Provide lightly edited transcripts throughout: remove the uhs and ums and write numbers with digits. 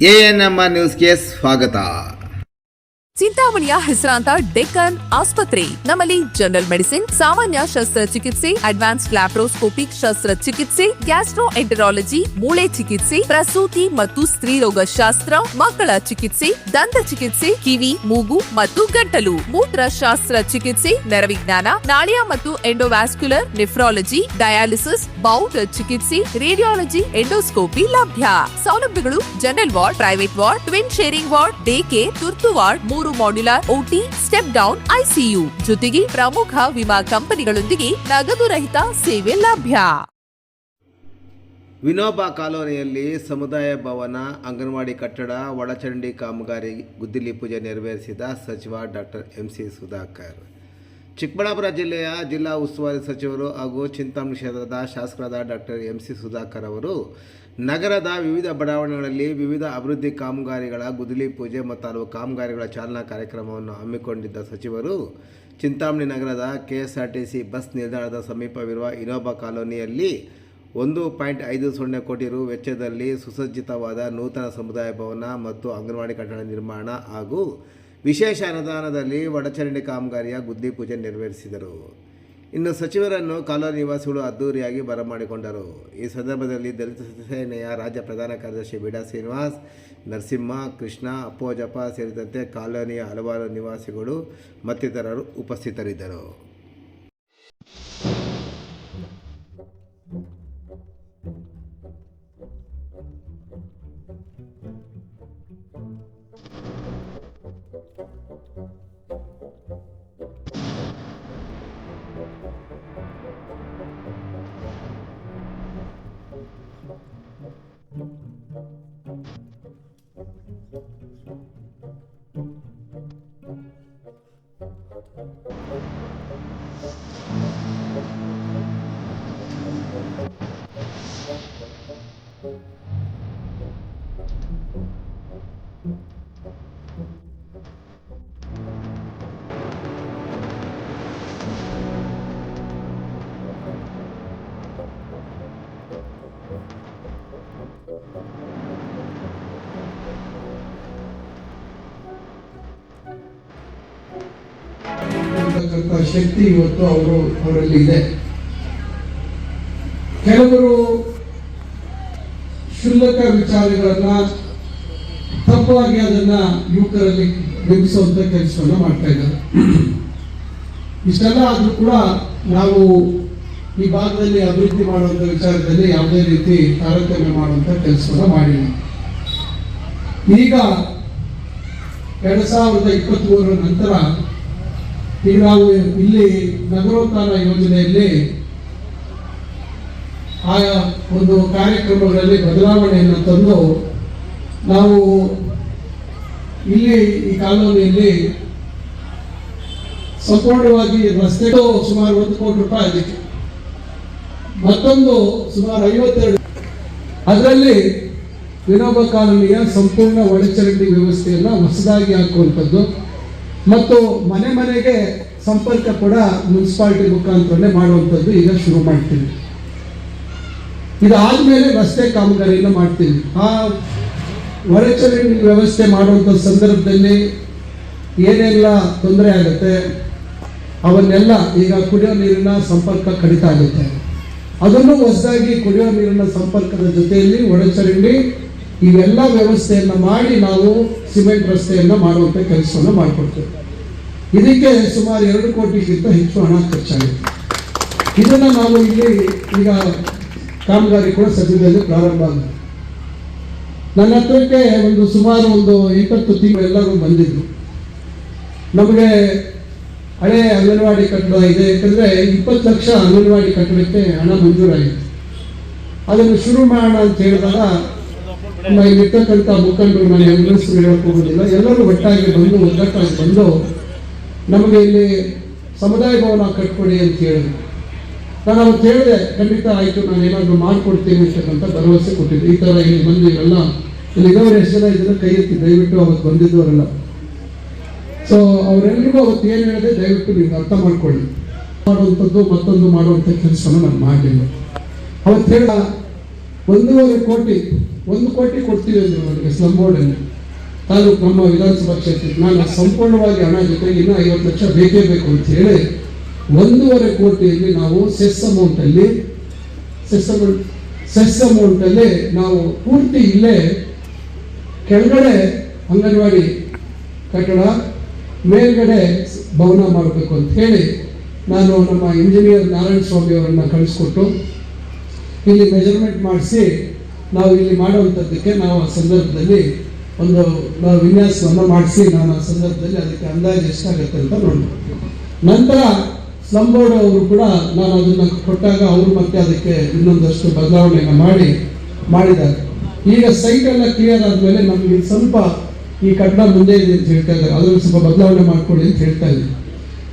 ANMR ನ್ಯೂಸ್ಗೆ ಸ್ವಾಗತ. ಚಿಂತಾಮಣಿಯ ಹೆಸರಾಂತ ಡೆಕ್ಕನ್ ಆಸ್ಪತ್ರೆ. ನಮ್ಮಲ್ಲಿ ಜನರಲ್ ಮೆಡಿಸಿನ್, ಸಾಮಾನ್ಯ ಶಸ್ತ್ರಚಿಕಿತ್ಸೆ, ಅಡ್ವಾನ್ಸ್ಡ್ ಲ್ಯಾಪ್ರೋಸ್ಕೋಪಿಕ್ ಶಸ್ತ್ರಚಿಕಿತ್ಸೆ, ಗ್ಯಾಸ್ಟ್ರೋಎಂಟರಾಲಜಿ, ಮೂಳೆ ಚಿಕಿತ್ಸೆ, ಪ್ರಸೂತಿ ಮತ್ತು ಸ್ತ್ರೀರೋಗ ಶಾಸ್ತ್ರ, ಮಕ್ಕಳ ಚಿಕಿತ್ಸೆ, ದಂತ ಚಿಕಿತ್ಸೆ, ಕಿವಿ, ಮೂಗು ಮತ್ತು ಗಂಟಲು, ಮೂತ್ರಶಾಸ್ತ್ರ ಚಿಕಿತ್ಸೆ, ನರವಿಜ್ಞಾನ, ನಾಳಿಯ ಮತ್ತು ಎಂಡೋವ್ಯಾಸ್ಕ್ಯುಲರ್, ನೆಫ್ರಾಲಜಿ, ಡಯಾಲಿಸಿಸ್, ಬೌಲ್ ಚಿಕಿತ್ಸೆ, ರೇಡಿಯಾಲಜಿ, ಎಂಡೋಸ್ಕೋಪಿ ಲಭ್ಯ. ಸೌಲಭ್ಯಗಳು: general ward, private ward, twin sharing ward, day care, ತುರ್ತು ward, 3 modular OT, step down ICU, ಜೊತೆಗೆ ಪ್ರಮುಖ ವಿಮಾ ಕಂಪನಿಗಳೊಂದಿಗೆ ನಗದು ರಹಿತ ಸೇವೆ ಲಭ್ಯ. ವಿನೋಬಾ ಕಾಲೋನಿಯಲ್ಲಿ ಸಮುದಾಯ ಭವನ, ಅಂಗನವಾಡಿ ಕಟ್ಟಡ, ಒಳಚರಂಡಿ ಕಾಮಗಾರಿ ಗುದ್ದಲಿ ಪೂಜೆ ನೆರವೇರಿಸಿದ ಸಚಿವ ಡಾಕ್ಟರ್ MC ಸುಧಾಕರ್. ಚಿಕ್ಕಬಳ್ಳಾಪುರ ಜಿಲ್ಲೆಯ ಜಿಲ್ಲಾ ಉಸ್ತುವಾರಿ ಸಚಿವರು ಹಾಗೂ ಚಿಂತಾಮಣಿ ಕ್ಷೇತ್ರದ ಶಾಸಕರಾದ ಡಾಕ್ಟರ್ MC ಸುಧಾಕರ್ ಅವರು ನಗರದ ವಿವಿಧ ಬಡಾವಣೆಗಳಲ್ಲಿ ವಿವಿಧ ಅಭಿವೃದ್ಧಿ ಕಾಮಗಾರಿಗಳ ಗುದ್ದಲಿ ಪೂಜೆ ಮತ್ತು ಹಲವು ಕಾಮಗಾರಿಗಳ ಚಾಲನಾ ಕಾರ್ಯಕ್ರಮವನ್ನು ಹಮ್ಮಿಕೊಂಡಿದ್ದ ಸಚಿವರು ಚಿಂತಾಮಣಿ ನಗರದ KSRTC ಬಸ್ ನಿಲ್ದಾಣದ ಸಮೀಪವಿರುವ ವಿನೋಬಾ ಕಾಲೋನಿಯಲ್ಲಿ 1.50 ಕೋಟಿ ರು ವೆಚ್ಚದಲ್ಲಿ ಸುಸಜ್ಜಿತವಾದ ನೂತನ ಸಮುದಾಯ ಭವನ ಮತ್ತು ಅಂಗನವಾಡಿ ಕಟ್ಟಡ ನಿರ್ಮಾಣ ಹಾಗೂ ವಿಶೇಷ ಅನುದಾನದಲ್ಲಿ ಒಳಚರಂಡಿ ಕಾಮಗಾರಿಯ ಗುದ್ದಲಿ ಪೂಜೆ ನೆರವೇರಿಸಿದರು. ಇನ್ನು ಸಚಿವರನ್ನು ಕಾಲೋನಿ ನಿವಾಸಿಗಳು ಅದ್ದೂರಿಯಾಗಿ ಬರಮಾಡಿಕೊಂಡರು. ಈ ಸಂದರ್ಭದಲ್ಲಿ ದಲಿತ ಸೇನೆಯ ರಾಜ್ಯ ಪ್ರಧಾನ ಕಾರ್ಯದರ್ಶಿ ಬೀಡಾ ಶ್ರೀನಿವಾಸ್, ನರಸಿಂಹ, ಕೃಷ್ಣ, ಅಪ್ಪೋಜಪ್ಪ ಸೇರಿದಂತೆ ಕಾಲೋನಿಯ ಹಲವಾರು ನಿವಾಸಿಗಳು ಮತ್ತಿತರರು ಉಪಸ್ಥಿತರಿದ್ದರು. ಶಕ್ತಿ ಇವತ್ತು ಅವರಲ್ಲಿ ಇದೆ. ಕೆಲವರು ಕ್ಷುಲ್ಲಕ ವಿಚಾರಗಳನ್ನ ತಪ್ಪಾಗಿ ಅದನ್ನ ಯುವಕರಲ್ಲಿ ಬಿಂಬಿಸುವಂತ ಕೆಲಸವನ್ನ ಮಾಡ್ತಾ ಇದ್ದಾರೆ. ಇಷ್ಟೆಲ್ಲ ಆದ್ರೂ ಕೂಡ ನಾವು ಈ ಭಾಗದಲ್ಲಿ ಅಭಿವೃದ್ಧಿ ಮಾಡುವಂತ ವಿಚಾರದಲ್ಲಿ ಯಾವುದೇ ರೀತಿ ತಾರತಮ್ಯ ಮಾಡುವಂತ ಕೆಲಸವನ್ನ ಮಾಡಿಲ್ಲ. ಈಗ 2023 ನಂತರ ಈಗ ನಾವು ಇಲ್ಲಿ ನಗರೋತ್ಥಾನ ಯೋಜನೆಯಲ್ಲಿ ಆಯಾ ಒಂದು ಕಾರ್ಯಕ್ರಮಗಳಲ್ಲಿ ಬದಲಾವಣೆಯನ್ನು ತಂದು ನಾವು ಇಲ್ಲಿ ಈ ಕಾಲೋನಿಯಲ್ಲಿ ಸಂಪೂರ್ಣವಾಗಿ ರಸ್ತೆ ಸುಮಾರು 1 ಕೋಟಿ ರೂಪಾಯಿ ಅದಕ್ಕೆ, ಮತ್ತೊಂದು ಸುಮಾರು 52 ಅದರಲ್ಲಿ ವಿನೋಬಾ ಕಾಲೋನಿಯ ಸಂಪೂರ್ಣ ಒಳಚರಂಡಿ ವ್ಯವಸ್ಥೆಯನ್ನು ಹೊಸದಾಗಿ ಹಾಕುವಂಥದ್ದು ಮತ್ತು ಮನೆ ಮನೆಗೆ ಸಂಪರ್ಕ ಕೂಡ ಮುನ್ಸಿಪಾಲಿಟಿ ಮುಖಾಂತರನೇ ಮಾಡುವಂಥದ್ದು ಈಗ ಶುರು ಮಾಡ್ತೀವಿ. ಇದಾದ್ಮೇಲೆ ರಸ್ತೆ ಕಾಮಗಾರಿಯನ್ನು ಮಾಡ್ತೀವಿ. ಆ ಒಳಚರಂಡಿ ವ್ಯವಸ್ಥೆ ಮಾಡುವಂಥ ಸಂದರ್ಭದಲ್ಲಿ ಏನೆಲ್ಲ ತೊಂದರೆ ಆಗುತ್ತೆ ಅವನ್ನೆಲ್ಲ ಈಗ ಕುಡಿಯೋ ನೀರಿನ ಸಂಪರ್ಕ ಕಡಿತ ಆಗುತ್ತೆ. ಅದನ್ನು ಹೊಸದಾಗಿ ಕುಡಿಯೋ ನೀರಿನ ಸಂಪರ್ಕದ ಜೊತೆಯಲ್ಲಿ ಒಳಚರಂಡಿ ಇವೆಲ್ಲ ವ್ಯವಸ್ಥೆಯನ್ನು ಮಾಡಿ ನಾವು ಸಿಮೆಂಟ್ ರಸ್ತೆಯನ್ನು ಮಾಡುವಂಥ ಕೆಲಸವನ್ನು ಮಾಡಿಕೊಡ್ತೇವೆ. ಇದಕ್ಕೆ ಸುಮಾರು 2 ಕೋಟಿಗಿಂತ ಹೆಚ್ಚು ಹಣ ಖರ್ಚಾಗುತ್ತೆ. ಇದನ್ನು ನಾವು ಇಲ್ಲಿ ಈಗ ಕಾಮಗಾರಿ ಕೂಡ ಸದ್ಯದಲ್ಲಿ ಪ್ರಾರಂಭ ಆಗಿದೆ. ನನ್ನ ಹತ್ರಕ್ಕೆ ಸುಮಾರು 20 ತಿಂಗಳು ಎಲ್ಲರೂ ಬಂದಿದ್ರು. ನಮಗೆ ಹಳೆ ಅಂಗನವಾಡಿ ಕಟ್ಟಡ ಇದೆ, ಯಾಕಂದರೆ 20 ಲಕ್ಷ ಅಂಗನವಾಡಿ ಕಟ್ಟಡಕ್ಕೆ ಹಣ ಮಂಜೂರಾಗಿದೆ. ಅದನ್ನು ಶುರು ಮಾಡೋಣ ಅಂತ ಹೇಳಿದಾಗ ಇಲ್ಲಿರ್ತಕ್ಕಂಥ ಮುಖಂಡರು, ನಾನು ಹೆಸರು ಹೇಳಕ್ಕೆ ಹೋಗೋದಿಲ್ಲ, ಎಲ್ಲರೂ ಒಟ್ಟಾಗಿ ಬಂದು ಒಗ್ಗಟ್ಟಾಗಿ ಬಂದು ನಮಗೆ ಇಲ್ಲಿ ಸಮುದಾಯ ಭವನ ಕಟ್ಕೊಡಿ ಅಂತ ಹೇಳಿದ್ರು. ನಾನು ಅವತ್ತು ಹೇಳಿದೆ, ಖಂಡಿತ ಆಯಿತು, ನಾನು ಏನಾದರೂ ಮಾಡಿಕೊಡ್ತೀನಿ ಅಂತಕ್ಕಂಥ ಭರವಸೆ ಕೊಟ್ಟಿದ್ದೆ. ಈ ಥರ ಇಲ್ಲಿ ಬಂದು ಇವೆಲ್ಲ ಇಲ್ಲಿ ಇರೋರು ಎಷ್ಟು ಜನ ಇದನ್ನು ಕೈ ಎತ್ತಿ ದಯವಿಟ್ಟು ಅವತ್ತು ಬಂದಿದ್ದವರೆಲ್ಲ. ಸೊ ಅವರೆಲ್ಲರಿಗೂ ಅವತ್ತು ಏನು ಹೇಳಿದೆ, ದಯವಿಟ್ಟು ನೀವು ಅರ್ಥ ಮಾಡ್ಕೊಳ್ಳಿ, ಮಾಡುವಂಥದ್ದು ಮತ್ತೊಂದು ಮಾಡುವಂಥ ಕೆಲಸವನ್ನು ನಾನು ಮಾಡಲಿಲ್ಲ. ಅವತ್ತು ಹೇಳ 1.5 ಕೋಟಿ 1 ಕೋಟಿ ಕೊಡ್ತೀವಿ ಅಂದರು ನನಗೆ ಸ್ಲಮ್ ಬೋರ್ಡಲ್ಲಿ ತಾಲೂಕು ನಮ್ಮ ವಿಧಾನಸಭಾ ಕ್ಷೇತ್ರಕ್ಕೆ. ನಾನು ಸಂಪೂರ್ಣವಾಗಿ ಹಣ ಜೊತೆಗೆ ಇನ್ನೂ 50 ಲಕ್ಷ ಬೇಕೇ ಬೇಕು ಅಂತ ಹೇಳಿ 1.5 ಕೋಟಿಯಲ್ಲಿ ನಾವು ಸೆಸ್ ಅಮೌಂಟಲ್ಲಿ ನಾವು ಪೂರ್ತಿ ಇಲ್ಲೇ ಕೆಳಗಡೆ ಅಂಗನವಾಡಿ ಕಟ್ಟಡ, ಮೇಲ್ಗಡೆ ಭವನ ಮಾಡಬೇಕು ಅಂತ ಹೇಳಿ ನಾನು ನಮ್ಮ ಇಂಜಿನಿಯರ್ ನಾರಾಯಣ ಸ್ವಾಮಿ ಅವರನ್ನು ಕಳಿಸ್ಕೊಟ್ಟು ಇಲ್ಲಿ ಮೆಜರ್ಮೆಂಟ್ ಮಾಡಿಸಿ ನಾವು ಇಲ್ಲಿ ಮಾಡುವಂಥದ್ದಕ್ಕೆ ನಾವು ಆ ಸಂದರ್ಭದಲ್ಲಿ ನಾವು ವಿನ್ಯಾಸವನ್ನು ಮಾಡಿಸಿ ನಾನು ಆ ಸಂದರ್ಭದಲ್ಲಿ ಅದಕ್ಕೆ ಅಂದಾಜು ಎಷ್ಟಾಗುತ್ತೆ ಅಂತ ನೋಡಿ. ನಂತರ ಸ್ಲಮ್ ಬೋರ್ಡ್ ಅವರು ಕೂಡ ನಾನು ಅದನ್ನು ಕೊಟ್ಟಾಗ ಅವರು ಮತ್ತೆ ಅದಕ್ಕೆ ಇನ್ನೊಂದಷ್ಟು ಬದಲಾವಣೆಯನ್ನು ಮಾಡಿದ್ದಾರೆ. ಈಗ ಸೈಟ್ ಎಲ್ಲ ಕ್ಲಿಯರ್ ಆದಮೇಲೆ ನಮಗೆ ಸ್ವಲ್ಪ ಈ ಕಟ್ಟಡ ಮುಂದೆ ಇದೆ ಅಂತ ಹೇಳ್ತಾ ಇದ್ದಾರೆ, ಅದನ್ನು ಸ್ವಲ್ಪ ಬದಲಾವಣೆ ಮಾಡ್ಕೊಳ್ಳಿ ಅಂತ ಹೇಳ್ತಾ ಇದ್ದೀವಿ.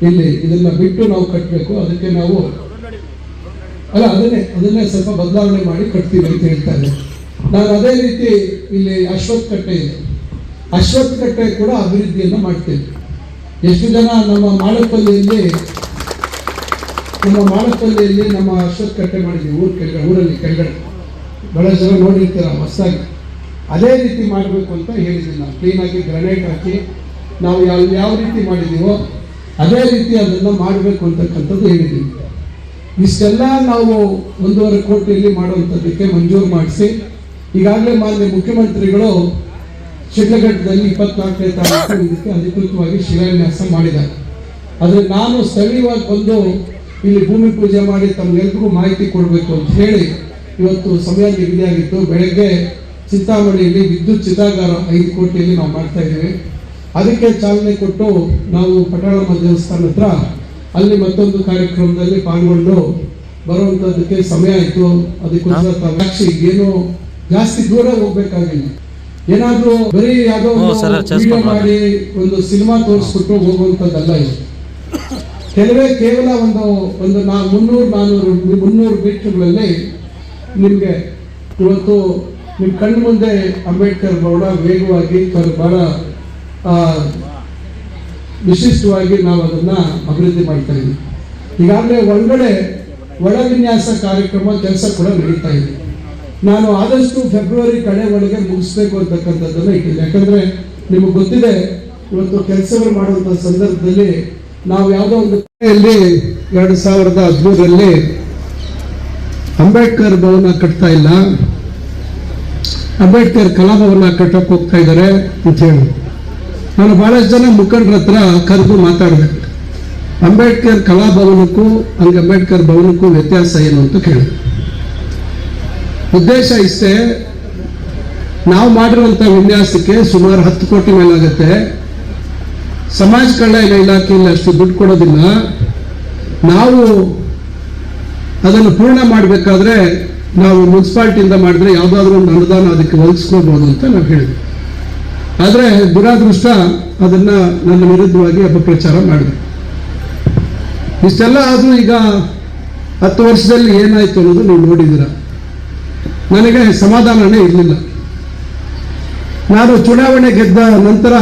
ಇಲ್ಲಿ ಇದನ್ನ ಬಿಟ್ಟು ನಾವು ಕಟ್ಟಬೇಕು, ಅದಕ್ಕೆ ನಾವು ಅದನ್ನೇ ಸ್ವಲ್ಪ ಬದಲಾವಣೆ ಮಾಡಿ ಕಟ್ತೀವಿ ಅಂತ ಹೇಳ್ತಾ ಇದ್ದಾರೆ. ನಾನು ಅದೇ ರೀತಿ ಇಲ್ಲಿ ಅಶ್ವತ್ಥ ಕಟ್ಟೆ ಇದೆ, ಅಶ್ವತ್ಥ ಕಟ್ಟೆ ಕೂಡ ಅಭಿವೃದ್ಧಿಯನ್ನು ಮಾಡ್ತೇವೆ. ಎಷ್ಟು ಜನ ನಮ್ಮ ಮಾಳಪ್ಪಲ್ಲಿಯಲ್ಲಿ ನಮ್ಮ ಅಶ್ವತ್ಥ ಕಟ್ಟೆ ಮಾಡಿದ್ದೀವಿ, ಊರಲ್ಲಿ ಕೆಳಗಡೆ ಬಹಳ ಜನ ನೋಡಿರ್ತೀರ ಹೊಸದಾಗಿ. ಅದೇ ರೀತಿ ಮಾಡಬೇಕು ಅಂತ ಹೇಳಿದ್ದೀನಿ ನಾನು. ಕ್ಲೀನಾಗಿ ಗ್ರನೈಟ್ ಹಾಕಿ ನಾವು ಯಾವ ರೀತಿ ಮಾಡಿದ್ದೀವೋ ಅದೇ ರೀತಿ ಅದನ್ನು ಮಾಡಬೇಕು ಅಂತಕ್ಕಂಥದ್ದು ಹೇಳಿದ್ದೀವಿ. ಇಷ್ಟೆಲ್ಲ ನಾವು 1.5 ಕೋಟಿಯಲ್ಲಿ ಮಾಡುವಂಥದ್ದಕ್ಕೆ ಮಂಜೂರು ಮಾಡಿಸಿ ಈಗಾಗಲೇ ಮಾನ್ಯ ಮುಖ್ಯಮಂತ್ರಿಗಳು ಶಿಡ್ಲಘಟ್ಟದಲ್ಲಿ 24ನೇ ತಾರೀಕು ಇದಕ್ಕೆ ಅಧಿಕೃತವಾಗಿ ಶಿಲಾನ್ಯಾಸ ಮಾಡಿದ್ದಾರೆ. ಆದರೆ ನಾನು ಸ್ಥಳೀಯವಾಗಿ ಬಂದು ಇಲ್ಲಿ ಭೂಮಿ ಪೂಜೆ ಮಾಡಿ ತಮ್ಗೆಲ್ರಿಗೂ ಮಾಹಿತಿ ಕೊಡಬೇಕು ಅಂತ ಹೇಳಿ ಇವತ್ತು ಸಮಯ ನಿಗದಿಯಾಗಿತ್ತು. ಬೆಳಗ್ಗೆ ಚಿಂತಾಮಣಿಯಲ್ಲಿ ವಿದ್ಯುತ್ ಚಿತಾಗಾರ 5 ಕೋಟಿಯಲ್ಲಿ ನಾವು ಮಾಡ್ತಾ ಇದ್ದೀವಿ. ಅದಕ್ಕೆ ಚಾಲನೆ ಕೊಟ್ಟು ನಾವು ಪಟಾಳಮ್ಮ ದೇವಸ್ಥಾನ ಹತ್ರ ಅಲ್ಲಿ ಮತ್ತೊಂದು ಕಾರ್ಯಕ್ರಮದಲ್ಲಿ ಪಾಲ್ಗೊಂಡು ಬರುವಂಥದ್ದಕ್ಕೆ ಸಮಯ ಆಯಿತು. ಅದಕ್ಕೋಸ್ಕರ ಸಾಕ್ಷಿ ಏನು ಜಾಸ್ತಿ ದೂರ ಹೋಗ್ಬೇಕಾಗಿಲ್ಲ, ಏನಾದರೂ ಬರೀ ಯಾವುದೋ ವಿಡಿಯೋ ಮಾಡಿ ಒಂದು ಸಿನಿಮಾ ತೋರಿಸ್ಬಿಟ್ಟು ಹೋಗುವಂಥದ್ದಲ್ಲ ಇದು. ಕೇವಲ ಒಂದು 300-400 ಮೀಟರ್ಗಳಲ್ಲಿ ನಿಮಗೆ ಇವತ್ತು ನಿಮ್ಮ ಕಣ್ಣು ಮುಂದೆ ಅಂಬೇಡ್ಕರ್ ಭವನ ವೇಗವಾಗಿ ಬಹಳ ವಿಶಿಷ್ಟವಾಗಿ ನಾವು ಅದನ್ನು ಅಭಿವೃದ್ಧಿ ಮಾಡ್ತಾ ಇದ್ದೀವಿ. ಈಗಾಗಲೇ ಒಳ ವಿನ್ಯಾಸ ಕಾರ್ಯಕ್ರಮ ಕೆಲಸ ಕೂಡ ನಡೀತಾ ಇದೆ. ನಾನು ಆದಷ್ಟು ಫೆಬ್ರವರಿ ಕಡೆ ಒಳಗೆ ಮುಗಿಸ್ಬೇಕು ಅಂತಕ್ಕಂಥದ್ದನ್ನು ಇಟ್ಟಿದ್ದೆ. ಯಾಕಂದರೆ ನಿಮಗೆ ಗೊತ್ತಿದೆ, ಇವತ್ತು ಕೆಲಸಗಳು ಮಾಡುವಂಥ ಸಂದರ್ಭದಲ್ಲಿ ನಾವು ಯಾವುದೋ ಒಂದು 2013ರಲ್ಲಿ ಅಂಬೇಡ್ಕರ್ ಭವನ ಕಟ್ತಾ ಇಲ್ಲ, ಅಂಬೇಡ್ಕರ್ ಕಲಾಭವನ ಕಟ್ಟಕ್ಕೆ ಹೋಗ್ತಾ ಇದ್ದಾರೆ ಅಂತ ಹೇಳಿ ನಾನು ಬಹಳಷ್ಟು ಜನ ಮುಖಂಡರ ಹತ್ರ ಕರೆದು ಮಾತಾಡಬೇಕು. ಅಂಬೇಡ್ಕರ್ ಕಲಾಭವನಕ್ಕೂ ಅಂಬೇಡ್ಕರ್ ಭವನಕ್ಕೂ ವ್ಯತ್ಯಾಸ ಏನು ಅಂತ ಕೇಳಿ. ಉದ್ದೇಶ ಇಷ್ಟೇ, ನಾವು ಮಾಡಿರುವಂಥ ವಿನ್ಯಾಸಕ್ಕೆ ಸುಮಾರು 10 ಕೋಟಿ ಮೇಲಾಗುತ್ತೆ. ಸಮಾಜ ಕಲ್ಯಾಣ ಇಲಾಖೆಯಲ್ಲಿ ಅಷ್ಟು ದುಡ್ಡು ಕೊಡೋದಿಲ್ಲ. ನಾವು ಅದನ್ನು ಪೂರ್ಣ ಮಾಡಬೇಕಾದ್ರೆ ನಾವು ಮುನ್ಸಿಪಾಲ್ಟಿಯಿಂದ ಮಾಡಿದ್ರೆ ಯಾವುದಾದ್ರೂ ಒಂದು ಅನುದಾನ ಅದಕ್ಕೆ ಒದಗಿಸ್ಕೋಬಹುದು ಅಂತ ನಾವು ಹೇಳಿದ್ವಿ. ಆದರೆ ದುರಾದೃಷ್ಟ ಅದನ್ನು ನನ್ನ ವಿರುದ್ಧವಾಗಿ ಅಪಪ್ರಚಾರ ಮಾಡಿದೆ. ಇಷ್ಟೆಲ್ಲ ಆದರೂ ಈಗ 10 ವರ್ಷದಲ್ಲಿ ಏನಾಯಿತು ಅನ್ನೋದು ನೀವು ನೋಡಿದ್ದೀರ. ನನಗೆ ಸಮಾಧಾನನೇ ಇರಲಿಲ್ಲ. ನಾನು ಚುನಾವಣೆ ಗೆದ್ದ ನಂತರ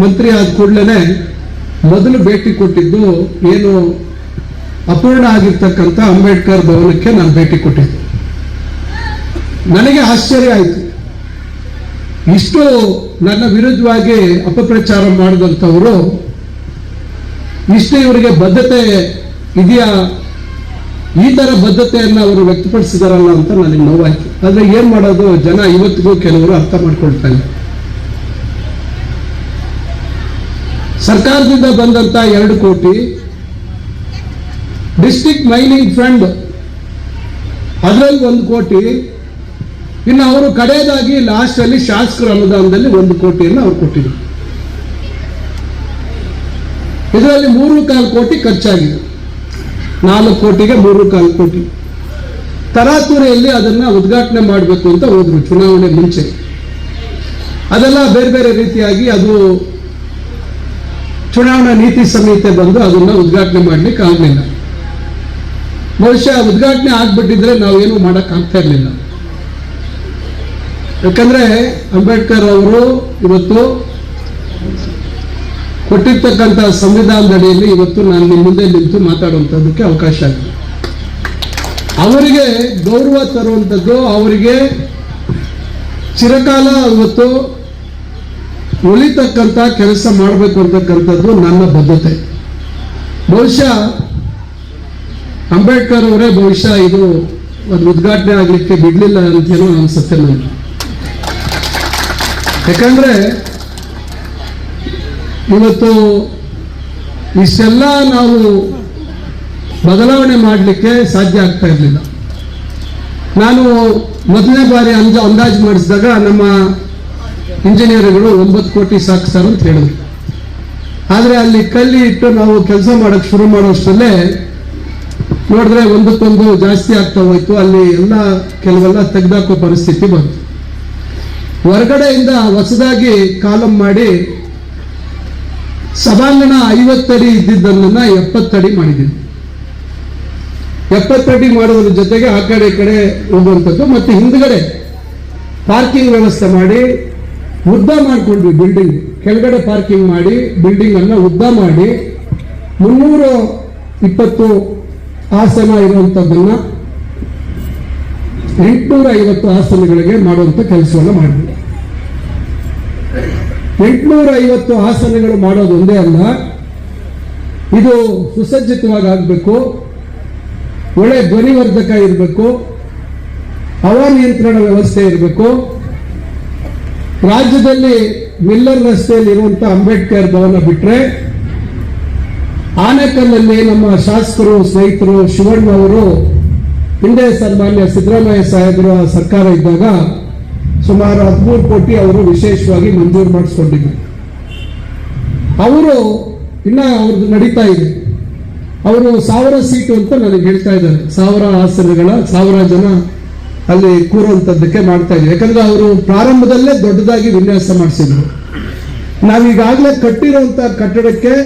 ಮಂತ್ರಿ ಆದ ಕೂಡಲೇ ಮೊದಲು ಭೇಟಿ ಕೊಟ್ಟಿದ್ದು ಏನು ಅಪೂರ್ಣ ಆಗಿರ್ತಕ್ಕಂಥ ಅಂಬೇಡ್ಕರ್ ಭವನಕ್ಕೆ ನಾನು ಭೇಟಿ ಕೊಟ್ಟಿದ್ದೆ. ನನಗೆ ಆಶ್ಚರ್ಯ ಆಯಿತು, ಇಷ್ಟು ನನ್ನ ವಿರುದ್ಧವಾಗಿ ಅಪಪ್ರಚಾರ ಮಾಡಿದಂಥವರು ಇಷ್ಟು ಇವರಿಗೆ ಬದ್ಧತೆ ಇದೆಯಾ, ಈ ಥರ ಬದ್ಧತೆಯನ್ನು ಅವರು ವ್ಯಕ್ತಪಡಿಸಿದಾರಲ್ಲ ಅಂತ ನನಗೆ ನೋವಾಯಿತು. ಆದರೆ ಏನು ಮಾಡೋದು, ಜನ ಇವತ್ತಿಗೂ ಕೆಲವರು ಅರ್ಥ ಮಾಡ್ಕೊಳ್ತಾರೆ. ಸರ್ಕಾರದಿಂದ ಬಂದಂಥ 2 ಕೋಟಿ, ಡಿಸ್ಟ್ರಿಕ್ಟ್ ಮೈನಿಂಗ್ ಫಂಡ್ ಅದರಲ್ಲಿ 1 ಕೋಟಿ, ಇನ್ನು ಅವರು ಕಡೆಯದಾಗಿ ಲಾಸ್ಟಲ್ಲಿ ಶಾಸಕರ ಅನುದಾನದಲ್ಲಿ 1 ಕೋಟಿಯನ್ನು ಅವ್ರು ಕೊಟ್ಟಿದ್ರು. ಇದರಲ್ಲಿ 3.25 ಕೋಟಿ ಖರ್ಚಾಗಿದೆ. 4 ಕೋಟಿಗೆ 3.25 ಕೋಟಿ. ತರಾತುರಿಯಲ್ಲಿ ಅದನ್ನು ಉದ್ಘಾಟನೆ ಮಾಡಬೇಕು ಅಂತ ಹೋದ್ರು ಚುನಾವಣೆ ಮುಂಚೆ. ಅದೆಲ್ಲ ಬೇರೆ ಬೇರೆ ರೀತಿಯಾಗಿ ಅದು ಚುನಾವಣಾ ನೀತಿ ಸಂಹಿತೆ ಬಂದು ಅದನ್ನು ಉದ್ಘಾಟನೆ ಮಾಡಲಿಕ್ಕೆ ಆಗಲಿಲ್ಲ. ಬಹುಶಃ ಉದ್ಘಾಟನೆ ಆಗ್ಬಿಟ್ಟಿದ್ರೆ ನಾವೇನು ಮಾಡೋಕ್ಕಾಗ್ತಾ ಇರಲಿಲ್ಲ. ಯಾಕಂದ್ರೆ ಅಂಬೇಡ್ಕರ್ ಅವರು ಇವತ್ತು ಕೊಟ್ಟಿರ್ತಕ್ಕಂಥ ಸಂವಿಧಾನದಡಿಯಲ್ಲಿ ಇವತ್ತು ನಾನು ನಿಮ್ಮ ಮುಂದೆ ನಿಂತು ಮಾತಾಡುವಂಥದ್ದಕ್ಕೆ ಅವಕಾಶ ಆಗಿದೆ. ಅವರಿಗೆ ಗೌರವ ತರುವಂಥದ್ದು, ಅವರಿಗೆ ಚಿರಕಾಲ ಇವತ್ತು ಉಳಿತಕ್ಕಂಥ ಕೆಲಸ ಮಾಡಬೇಕು ಅಂತಕ್ಕಂಥದ್ದು ನನ್ನ ಬದ್ಧತೆ. ಬಹುಶಃ ಅಂಬೇಡ್ಕರ್ ಅವರೇ ಬಹುಶಃ ಇದು ಒಂದು ಉದ್ಘಾಟನೆ ಆಗಲಿಕ್ಕೆ ಬಿಡಲಿಲ್ಲ ಅಂತೇನೋ ಅನ್ಸುತ್ತೆ ನನಗೆ. ಯಾಕಂದ್ರೆ ಇವತ್ತು ಇಷ್ಟೆಲ್ಲ ನಾವು ಬದಲಾವಣೆ ಮಾಡಲಿಕ್ಕೆ ಸಾಧ್ಯ ಆಗ್ತಾ ಇರಲಿಲ್ಲ. ನಾನು ಮೊದಲನೇ ಬಾರಿ ಅಂದಾಜು ಮಾಡಿಸಿದಾಗ ನಮ್ಮ ಇಂಜಿನಿಯರ್ಗಳು 9 ಕೋಟಿ ಸಾಕು ಸರ್ ಅಂತ ಹೇಳಿದ್ರು. ಆದರೆ ಅಲ್ಲಿ ಕಲ್ಲಿ ಇಟ್ಟು ನಾವು ಕೆಲಸ ಮಾಡೋಕ್ಕೆ ಶುರು ಮಾಡೋಷ್ಟರಲ್ಲೇ ನೋಡಿದ್ರೆ ಒಂದಕ್ಕೊಂದು ಜಾಸ್ತಿ ಆಗ್ತಾ ಹೋಯ್ತು. ಅಲ್ಲಿ ಎಲ್ಲ ಕೆಲವೆಲ್ಲ ತೆಗೆದಾಕೋ ಪರಿಸ್ಥಿತಿ ಬಂತು. ಹೊರಗಡೆಯಿಂದ ಹೊಸದಾಗಿ ಕಾಲಮ್ ಮಾಡಿ ಸಭಾಂಗಣ 50 ಅಡಿ ಇದ್ದಿದ್ದನ್ನು 70 ಅಡಿ ಮಾಡಿದ್ದೀವಿ. 70 ಅಡಿ ಮಾಡೋದ್ರ ಜೊತೆಗೆ ಆ ಕಡೆ ಈ ಕಡೆ ಹೋಗುವಂಥದ್ದು, ಮತ್ತೆ ಹಿಂದ್ಗಡೆ ಪಾರ್ಕಿಂಗ್ ವ್ಯವಸ್ಥೆ ಮಾಡಿ ಉದ್ದ ಮಾಡಿಕೊಂಡ್ವಿ. ಬಿಲ್ಡಿಂಗ್ ಕೆಳಗಡೆ ಪಾರ್ಕಿಂಗ್ ಮಾಡಿ ಬಿಲ್ಡಿಂಗ್ ಅನ್ನ ಉದ್ದ ಮಾಡಿ 320 ಆಸನ ಇರುವಂಥದ್ದನ್ನ 850 ಆಸನಗಳಿಗೆ ಮಾಡುವಂಥ ಕೆಲಸವನ್ನು ಮಾಡಿದ್ವಿ. 850 ಆಸನಗಳು ಮಾಡೋದು ಒಂದೇ ಅಲ್ಲ, ಇದು ಸುಸಜ್ಜಿತವಾಗಿ ಆಗಬೇಕು, ಒಳ್ಳೆ ಧ್ವನಿವರ್ಧಕ ಇರಬೇಕು, ಹವಾನಿಯಂತ್ರಣ ವ್ಯವಸ್ಥೆ ಇರಬೇಕು. ರಾಜ್ಯದಲ್ಲಿ ಮಿಲ್ಲರ್ ರಸ್ತೆಯಲ್ಲಿ ಇರುವಂತ ಅಂಬೇಡ್ಕರ್ ಭವನ ಬಿಟ್ರೆ ಆನೇಕಲ್ನಲ್ಲಿ ನಮ್ಮ ಶಾಸಕರು ಸ್ನೇಹಿತರು ಶಿವಣ್ಣ ಅವರು ಹಿಂದೆ ಸನ್ಮಾನ್ಯ ಸಿದ್ದರಾಮಯ್ಯ ಸಾಹೇಬರು ಸರ್ಕಾರ ಇದ್ದಾಗ ಸುಮಾರು 13 ಕೋಟಿ ಅವರು ವಿಶೇಷವಾಗಿ ಮಂಜೂರು ಮಾಡಿಸ್ಕೊಂಡಿದ್ರು. ಅವರು ಇನ್ನ ಅವ್ರದ್ದು ನಡೀತಾ ಇದೆ. ಅವರು 1000 ಸೀಟು ಅಂತ ನನಗೆ ಹೇಳ್ತಾ ಇದ್ದಾರೆ. 1000 ಆಸನಗಳ 1000 ಜನ ಅಲ್ಲಿ ಕೂರುವಂತದ್ದಕ್ಕೆ ಮಾಡ್ತಾ ಇದ್ದೀವಿ. ಯಾಕಂದ್ರೆ ಅವರು ಪ್ರಾರಂಭದಲ್ಲೇ ದೊಡ್ಡದಾಗಿ ವಿನ್ಯಾಸ ಮಾಡಿಸಿದ್ರು. ನಾವೀಗಾಗಲೇ ಕಟ್ಟಿರುವಂತಹ ಕಟ್ಟಡಕ್ಕೆ